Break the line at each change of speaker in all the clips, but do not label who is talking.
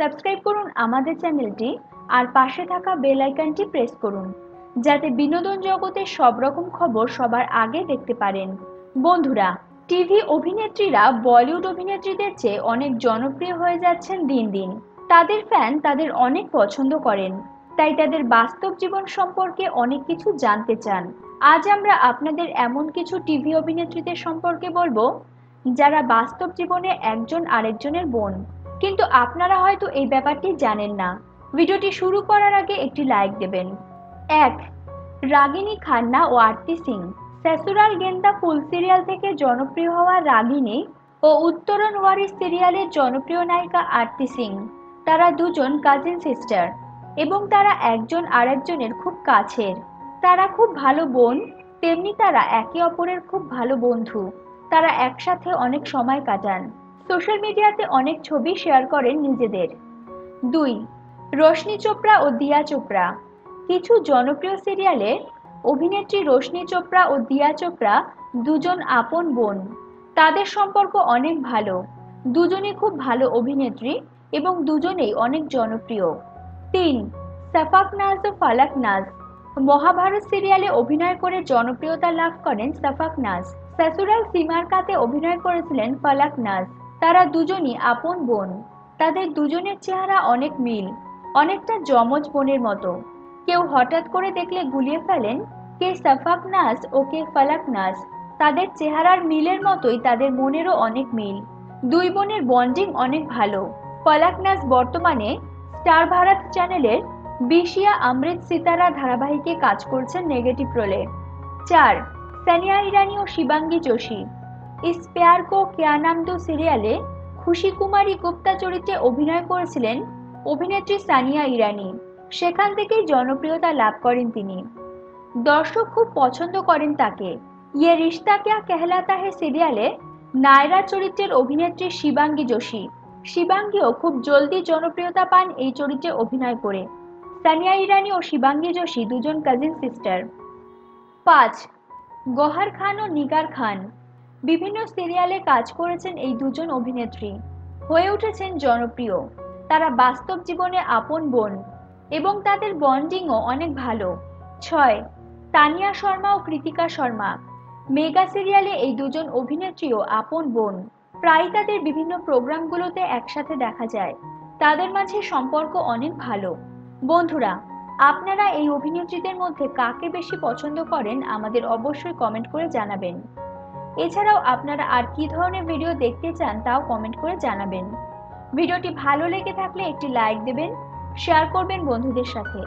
Subscribe করুন আমাদের চ্যানেলটি আর পাশে থাকা বেল আইকনটি প্রেস করুন যাতে বিনোদন জগতের সব রকম খবর সবার আগে দেখতে পারেন। বন্ধুরা, টিভি অভিনেত্রীরা বলিউড অভিনেত্রীদের চেয়ে অনেক জনপ্রিয় হয়ে যাচ্ছেন দিন দিন। তাদের ফ্যান তাদের অনেক পছন্দ করেন, তাই তাদের বাস্তব জীবন সম্পর্কে অনেক কিছু জানতে চান। আজ আমরা আপনাদের এমন কিছু টিভি অভিনেত্রীদের সম্পর্কে বলবো যারা বাস্তব জীবনে একজন আরেকজনের বোন, কিন্তু আপনারা হয়তো এই ব্যাপারটি জানেন না। ভিডিওটি শুরু করার আগে একটি লাইক দেবেন। 1. রাগিনী খান্না ও আরতি সিং। সসুরাল গেন্দা ফুল সিরিয়াল থেকে জনপ্রিয় হওয়া রাগিনী ও উত্তরণ ওয়ারিস সিরিয়ালের জনপ্রিয় নায়িকা আরতি সিং, তারা দুজন কাজিন সিস্টার এবং তারা একজন আরেকজনের খুব কাছের। তারা খুব ভালো বোন, তেমনি তারা একে অপরের খুব ভালো বন্ধু। তারা একসাথে অনেক সময় কাটান, সোশ্যাল মিডিয়াতে অনেক ছবি শেয়ার করেন নিজেদের। 2. রোশনি চোপড়া ও দিয়া চোপড়া। কিছু জনপ্রিয় সিরিয়ালে অভিনেত্রী রোশনি চোপড়া ও দিয়া চোপড়া দুজন আপন বোন। তাদের সম্পর্ক অনেক ভালো, দুজনেই খুব ভালো অভিনেত্রী এবং দুজনেই অনেক জনপ্রিয়। 3. সাফাক নাজ ও ফালাক নাজ। মহাভারত সিরিয়ালে অভিনয় করে জনপ্রিয়তা লাভ করেন সাফাক নাজ। সসুরাল সিমার কাতে অভিনয় করেছিলেন ফালাক নাজ। তারা দুজনই আপন বোন। তাদের দুজনের চেহারা অনেক মিল, অনেকটা যমজ বোনের মতো। কেউ হঠাৎ করে দেখলে গুলিয়ে ফেলেন কে সাফাক নাজ ও কে ফালাক নাজ। তাদের চেহারার মিলের মতোই তাদের মনেরও অনেক মিল। দুই বোনের বন্ডিং অনেক ভালো। ফালাক নাজ বর্তমানে স্টার ভারত চ্যানেলের বিশিয়া অমৃত সিতারা ধারাবাহিকে কাজ করছেন নেগেটিভ রোলে। 4. সানিয়া ইরানি ও শিবাঙ্গী যোশী। ইস প্যার কো ক্যা নাম দো সিরিয়ালে খুশি কুমারী গুপ্তা চরিত্রে অভিনয় করেছিলেন অভিনেত্রী সানিয়া ইরানি। সেখান থেকেই জনপ্রিয়তা লাভ করেন তিনি। দর্শক খুব পছন্দ করেন তাকে। ইয়ে রিশতা ক্যা কেহলাতা হে সিরিয়ালে নায়রা চরিত্রের অভিনেত্রী শিবাঙ্গী যোশী। শিবাঙ্গীও খুব জলদি জনপ্রিয়তা পান এই চরিত্রে অভিনয় করে। সানিয়া ইরানি ও শিবাঙ্গী যোশী দুজন কাজিন সিস্টার। 5. গহর খান ও নিগার খান। বিভিন্ন সিরিয়ালে কাজ করেছেন এই দুজন অভিনেত্রী, হয়ে উঠেছেন জনপ্রিয়। তারা বাস্তব জীবনে আপন বোন এবং তাদের বন্ডিংও অনেক ভালো। 6. তানিয়া শর্মা ও কৃতিকা শর্মা। মেগা সিরিয়ালে এই দুজন অভিনেত্রীও আপন বোন। প্রায় তাদের বিভিন্ন প্রোগ্রামগুলোতে একসাথে দেখা যায়। তাদের মাঝে সম্পর্ক অনেক ভালো। বন্ধুরা, আপনারা এই অভিনেত্রীদের মধ্যে কাকে বেশি পছন্দ করেন আমাদের অবশ্যই কমেন্ট করে জানাবেন। এছাড়াও আপনারা আর কি ধরনের ভিডিও দেখতে চান তাও কমেন্ট করে জানাবেন। ভিডিওটি ভালো লেগে থাকলে একটি লাইক দেবেন, শেয়ার করবেন বন্ধুদের সাথে,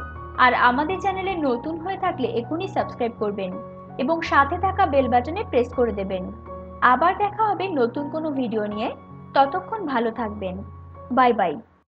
আর আমাদের চ্যানেলে নতুন হয়ে থাকলে এখনই সাবস্ক্রাইব করবেন এবং সাথে থাকা বেল বাটনে প্রেস করে দেবেন। আবার দেখা হবে নতুন কোনো ভিডিও নিয়ে। ততক্ষণ ভালো থাকবেন। Bye bye.